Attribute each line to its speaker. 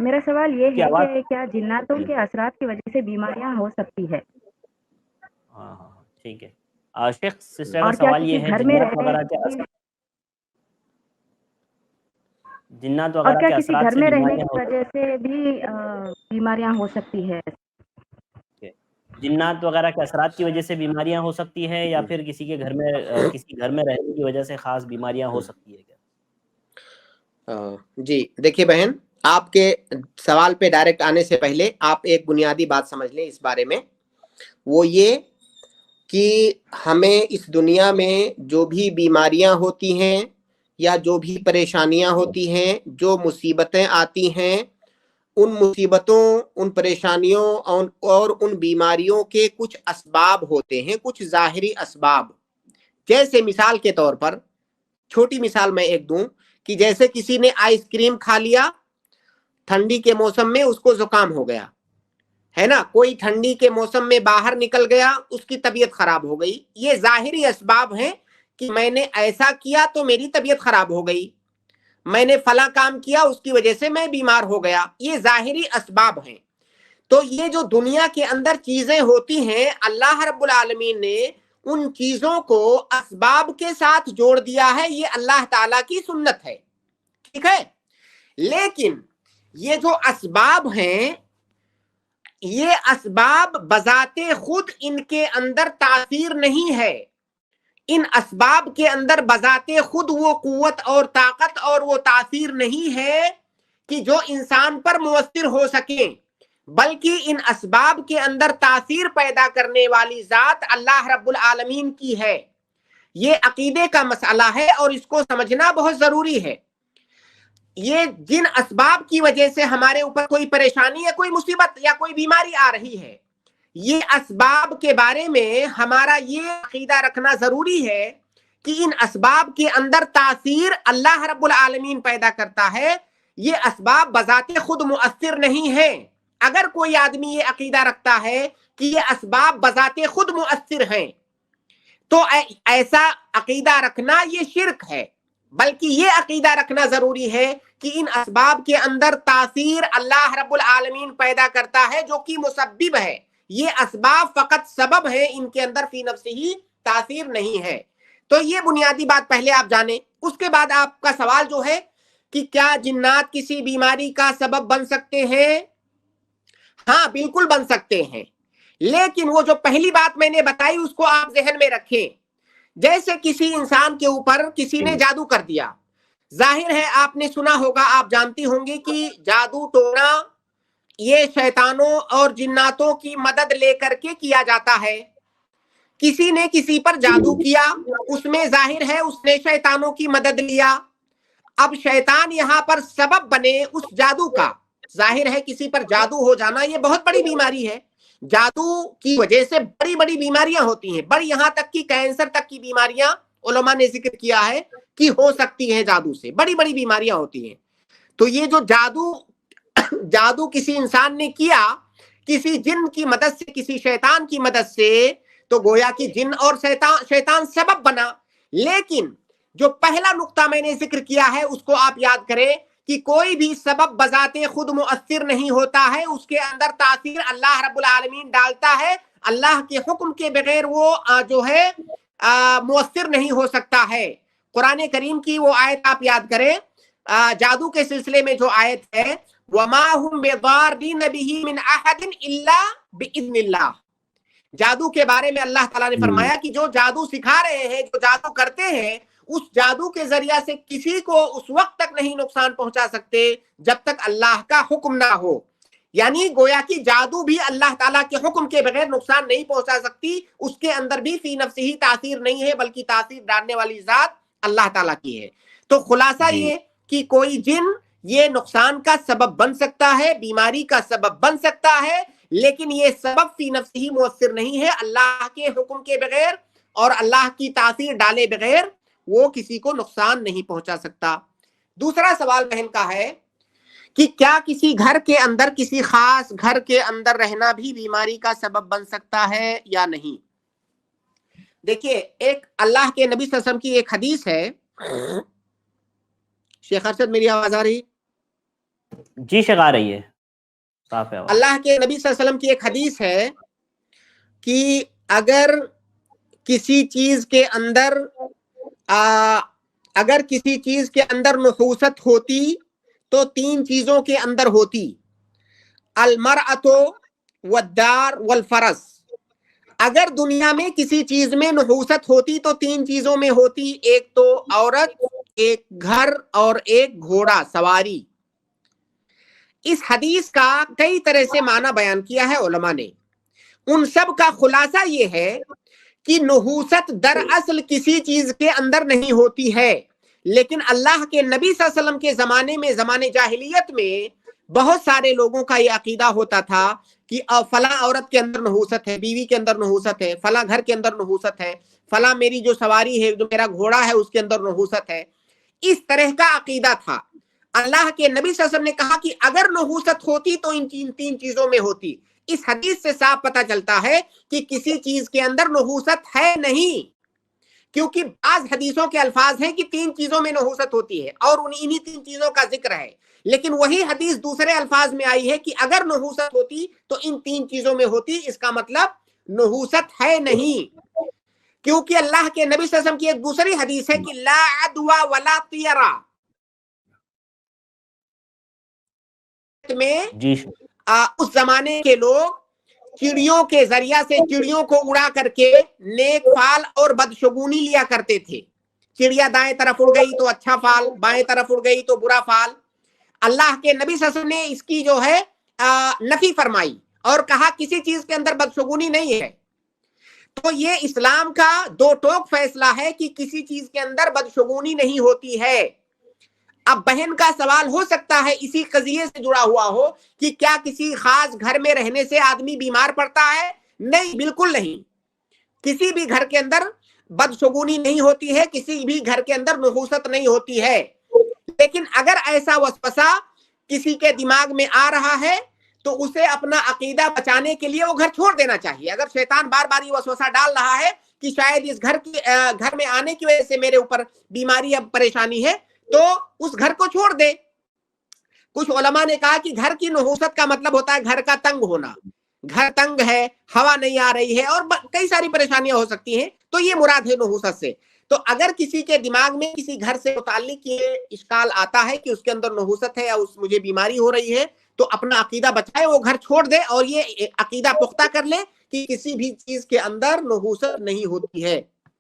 Speaker 1: میرا سوال یہ
Speaker 2: کی
Speaker 1: ہے
Speaker 2: آواز
Speaker 1: کہ کیا جناتوں کے اثرات کی وجہ سے بیماریاں ہو سکتی ہے؟
Speaker 2: ہاں ہاں ٹھیک ہے شیخ سسٹر کا
Speaker 1: اور کیا
Speaker 2: سوال یہ
Speaker 1: کسی
Speaker 2: ہے
Speaker 1: گھر میں
Speaker 2: جنات
Speaker 1: رہنے
Speaker 2: وغیرہ کے جنات
Speaker 1: اور
Speaker 2: وغیرہ
Speaker 1: کیا
Speaker 2: کے
Speaker 1: کسی
Speaker 2: اثرات
Speaker 1: گھر
Speaker 2: سے
Speaker 1: میں رہنے
Speaker 2: بیماریاں
Speaker 1: کی
Speaker 2: ہو
Speaker 1: وجہ سے بھی بیماریاں ہو سکتی ہے؟
Speaker 2: جنات وغیرہ کے اثرات کی وجہ سے بیماریاں ہو سکتی ہے یا پھر کسی کے گھر میں کسی گھر میں رہنے کی وجہ سے خاص بیماریاں ہو سکتی ہے کیا؟
Speaker 3: جی دیکھیے بہن، آپ کے سوال پہ ڈائریکٹ آنے سے پہلے آپ ایک بنیادی بات سمجھ لیں اس بارے میں، وہ یہ کہ ہمیں اس دنیا میں جو بھی بیماریاں ہوتی ہیں یا جو بھی پریشانیاں ہوتی ہیں، جو مصیبتیں آتی ہیں، ان مصیبتوں، ان پریشانیوں اور ان بیماریوں کے کچھ اسباب ہوتے ہیں، کچھ ظاہری اسباب۔ جیسے مثال کے طور پر چھوٹی مثال میں ایک دوں کہ جیسے کسی نے آئس کریم کھا لیا، ٹھنڈی کے موسم میں اس کو زکام ہو گیا ہے نا، کوئی ٹھنڈی کے موسم میں باہر نکل گیا، اس کی طبیعت خراب ہو گئی۔ یہ ظاہری اسباب ہیں کہ میں نے ایسا کیا تو میری طبیعت خراب ہو گئی، میں نے فلاں کام کیا اس کی وجہ سے میں بیمار ہو گیا، یہ ظاہری اسباب ہیں۔ تو یہ جو دنیا کے اندر چیزیں ہوتی ہیں، اللہ رب العالمین نے ان چیزوں کو اسباب کے ساتھ جوڑ دیا ہے، یہ اللہ تعالیٰ کی سنت ہے، ٹھیک ہے۔ لیکن یہ جو اسباب ہیں، یہ اسباب بذات خود ان کے اندر تاثیر نہیں ہے، ان اسباب کے اندر بذات خود وہ قوت اور طاقت اور وہ تاثیر نہیں ہے کہ جو انسان پر مؤثر ہو سکے، بلکہ ان اسباب کے اندر تاثیر پیدا کرنے والی ذات اللہ رب العالمین کی ہے۔ یہ عقیدے کا مسئلہ ہے اور اس کو سمجھنا بہت ضروری ہے۔ یہ جن اسباب کی وجہ سے ہمارے اوپر کوئی پریشانی یا کوئی مصیبت یا کوئی بیماری آ رہی ہے، یہ اسباب کے بارے میں ہمارا یہ عقیدہ رکھنا ضروری ہے کہ ان اسباب کے اندر تاثیر اللہ رب العالمین پیدا کرتا ہے، یہ اسباب بذات خود مؤثر نہیں ہیں۔ اگر کوئی آدمی یہ عقیدہ رکھتا ہے کہ یہ اسباب بذات خود مؤثر ہیں تو ایسا عقیدہ رکھنا یہ شرک ہے، بلکہ یہ عقیدہ رکھنا ضروری ہے کہ ان اسباب کے اندر تاثیر اللہ رب العالمین پیدا کرتا ہے جو کہ مسبب ہے، یہ اسباب فقط سبب ہے، ان کے اندر فی نفسہ ہی تاثیر نہیں ہے۔ تو یہ بنیادی بات پہلے آپ جانیں۔ اس کے بعد آپ کا سوال جو ہے کہ کیا جنات کسی بیماری کا سبب بن سکتے ہیں؟ ہاں بالکل بن سکتے ہیں، لیکن وہ جو پہلی بات میں نے بتائی اس کو آپ ذہن میں رکھیں۔ جیسے کسی انسان کے اوپر کسی نے جادو کر دیا، ظاہر ہے آپ نے سنا ہوگا، آپ جانتی ہوں گی کہ جادو ٹونا یہ شیطانوں اور جناتوں کی مدد لے کر کے کیا جاتا ہے۔ کسی نے کسی پر جادو کیا، اس میں ظاہر ہے اس نے شیطانوں کی مدد لیا، اب شیطان یہاں پر سبب بنے اس جادو کا۔ ظاہر ہے کسی پر جادو ہو جانا یہ بہت بڑی بیماری ہے، جادو کی وجہ سے بڑی بڑی بیماریاں ہوتی ہیں، بڑی یہاں تک کہ کینسر تک کی بیماریاں علماء نے ذکر کیا ہے کہ ہو سکتی ہیں، جادو سے بڑی بڑی بیماریاں ہوتی ہیں۔ تو یہ جو جادو کسی انسان نے کیا کسی جن کی مدد سے، کسی شیطان کی مدد سے، تو گویا کہ جن اور شیطان سبب بنا۔ لیکن جو پہلا نقطہ میں نے ذکر کیا ہے اس کو آپ یاد کریں کہ کوئی بھی سبب بذات خود مؤثر نہیں ہوتا ہے، اس کے اندر تاثیر اللہ رب العالمین ڈالتا ہے، اللہ کے حکم کے بغیر وہ جو ہے مؤثر نہیں ہو سکتا ہے۔ قرآن کریم کی وہ آیت آپ یاد کریں، جادو کے سلسلے میں جو آیت ہے وَمَا هُمْ بِضَارِّينَ بِهِ مِنْ أَحَدٍ إِلَّا بِإِذْنِ اللَّهِ۔ جادو کے بارے میں اللہ تعالیٰ نے فرمایا کہ جو جادو سکھا رہے ہیں، جو جادو کرتے ہیں، اس جادو کے ذریعہ سے کسی کو اس وقت تک نہیں نقصان پہنچا سکتے جب تک اللہ کا حکم نہ ہو۔ یعنی گویا کہ جادو بھی اللہ تعالیٰ کے حکم کے بغیر نقصان نہیں پہنچا سکتی، اس کے اندر بھی فی نفسہ ہی تاثیر نہیں ہے، بلکہ تاثیر ڈالنے والی ذات اللہ تعالیٰ کی ہے۔ تو خلاصہ یہ کہ کوئی جن یہ نقصان کا سبب بن سکتا ہے، بیماری کا سبب بن سکتا ہے، لیکن یہ سبب فی نفسہ ہی مؤثر نہیں ہے، اللہ کے حکم کے بغیر اور اللہ کی تاثیر ڈالے بغیر وہ کسی کو نقصان نہیں پہنچا سکتا۔ دوسرا سوال بہن کا ہے کہ کیا کسی گھر کے اندر، کسی خاص گھر کے اندر رہنا بھی بیماری کا سبب بن سکتا ہے یا نہیں؟ دیکھیے، ایک اللہ کے نبی صلی اللہ علیہ وسلم کی ایک حدیث ہے۔ شیخ ارشد میری آواز آ رہی؟
Speaker 2: جی شیخ آ رہی ہے، صاف ہے آواز۔
Speaker 3: اللہ کے نبی صلی اللہ علیہ وسلم کی ایک حدیث ہے کہ اگر کسی چیز کے اندر نحوست ہوتی تو 3 چیزوں کے اندر ہوتی، المرأۃ والدار والفرس۔ اگر دنیا میں کسی چیز میں نحوست ہوتی تو 3 چیزوں میں ہوتی، ایک تو عورت، ایک گھر اور ایک گھوڑا سواری۔ اس حدیث کا کئی طرح سے معنی بیان کیا ہے علماء نے، ان سب کا خلاصہ یہ ہے کہ نحوست دراصل کسی چیز کے اندر نہیں ہوتی ہے، لیکن اللہ کے نبی صلی اللہ علیہ وسلم کے زمانے میں، زمانے جاہلیت میں بہت سارے لوگوں کا یہ عقیدہ ہوتا تھا کہ فلاں عورت کے اندر نحوست ہے، بیوی کے اندر نحوست ہے، فلاں گھر کے اندر نحوست ہے، فلاں میری جو سواری ہے، جو میرا گھوڑا ہے، اس کے اندر نحوست ہے۔ اس طرح کا عقیدہ تھا۔ اللہ کے نبی صلی اللہ علیہ وسلم نے کہا کہ اگر نحوست ہوتی تو ان 3 چیزوں میں ہوتی۔ اس حدیث سے صاف پتہ چلتا ہے کہ کسی چیز کے اندر نحوست ہے نہیں، کیونکہ بعض حدیثوں کے الفاظ ہیں کہ 3 چیزوں میں نحوست ہوتی ہے اور انہی 3 چیزوں کا ذکر ہے، لیکن وہی حدیث دوسرے الفاظ میں آئی ہے کہ اگر نحوست ہوتی تو ان 3 چیزوں میں ہوتی۔ اس کا مطلب نحوست ہے نہیں، کیونکہ اللہ کے نبی صلی اللہ علیہ وسلم کی ایک دوسری حدیث ہے کہ لا عدوى ولا طیرہ میں
Speaker 2: جی
Speaker 3: اس زمانے کے لوگ چڑیوں کے ذریعہ سے چڑیوں کو اڑا کر کے نیک فال اور بدشگونی لیا کرتے تھے۔ چڑیا دائیں طرف اڑ گئی تو اچھا فال، بائیں طرف اڑ گئی تو برا فال۔ اللہ کے نبی صلی اللہ علیہ وسلم نے اس کی جو ہے نفی فرمائی اور کہا کسی چیز کے اندر بدشگونی نہیں ہے۔ تو یہ اسلام کا 2 ٹوک فیصلہ ہے کہ کسی چیز کے اندر بدشگونی نہیں ہوتی ہے۔ اب بہن کا سوال ہو سکتا ہے اسی قضیے سے جڑا ہوا ہو کہ کیا کسی خاص گھر میں رہنے سے آدمی بیمار پڑتا ہے؟ نہیں، بالکل نہیں۔ کسی بھی گھر کے اندر بدشگونی نہیں ہوتی ہے، کسی بھی گھر کے اندر نحوست نہیں ہوتی ہے، لیکن اگر ایسا وسوسہ کسی کے دماغ میں آ رہا ہے تو اسے اپنا عقیدہ بچانے کے لیے وہ گھر چھوڑ دینا چاہیے۔ اگر شیطان بار بار یہ وسوسہ ڈال رہا ہے کہ شاید اس گھر میں آنے کی وجہ سے میرے اوپر بیماری یا پریشانی ہے تو اس گھر کو چھوڑ دے۔ کچھ علماء نے کہا کہ گھر کی نحوست کا مطلب ہوتا ہے گھر کا تنگ ہونا، گھر تنگ ہے، ہوا نہیں آ رہی ہے اور کئی ساری پریشانیاں ہو سکتی ہیں، تو یہ مراد ہے نحوست سے۔ تو اگر کسی کے دماغ میں کسی گھر سے متعلق یہ اشکال آتا ہے کہ اس کے اندر نحوست ہے یا مجھے بیماری ہو رہی ہے تو اپنا عقیدہ بچائے، وہ گھر چھوڑ دے اور یہ عقیدہ پختہ کر لے کہ کسی بھی چیز کے اندر نحوست نہیں ہوتی ہے۔